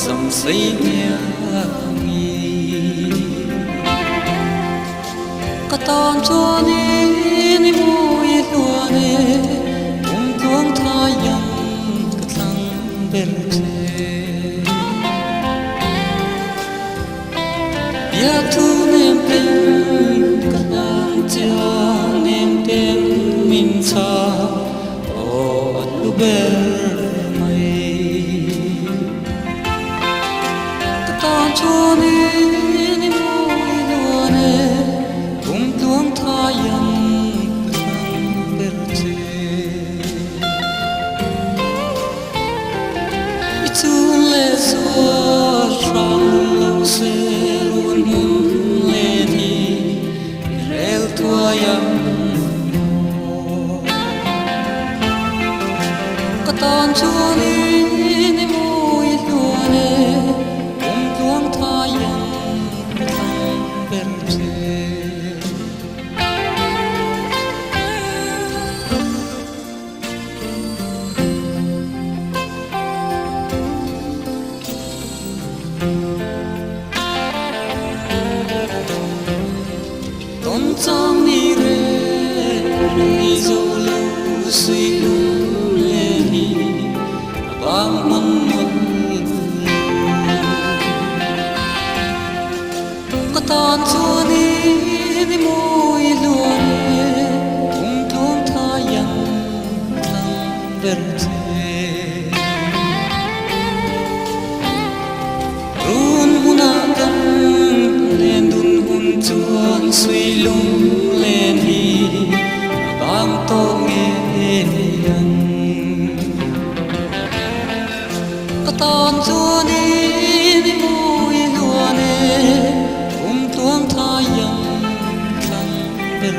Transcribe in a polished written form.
sầm xây nhà nghi có ton cho ni mùi lúa nè tuông thay yang cái thằng bên ya thu nem tem cái nam cha nem tem min cha o tu ber mai cái ton cho ni mùi lúa nè tuông thay yang cái thằng bên tu lệ xua trong lâu xe luôn muốn lên đi rêu thua yam có ton chúa ni mùi lúa nè tuông thay yang cái thằng bên tôn trong ni re ni zo lu suy lung le ni bang man có tôn chúa ni mùi lúa nè tuông thay yang thang bên run hunagan lên đun hun chuan suy lung lên hi bang to nghe yan có ton chúa ni mùi lúa nè tuông thay yang thang bên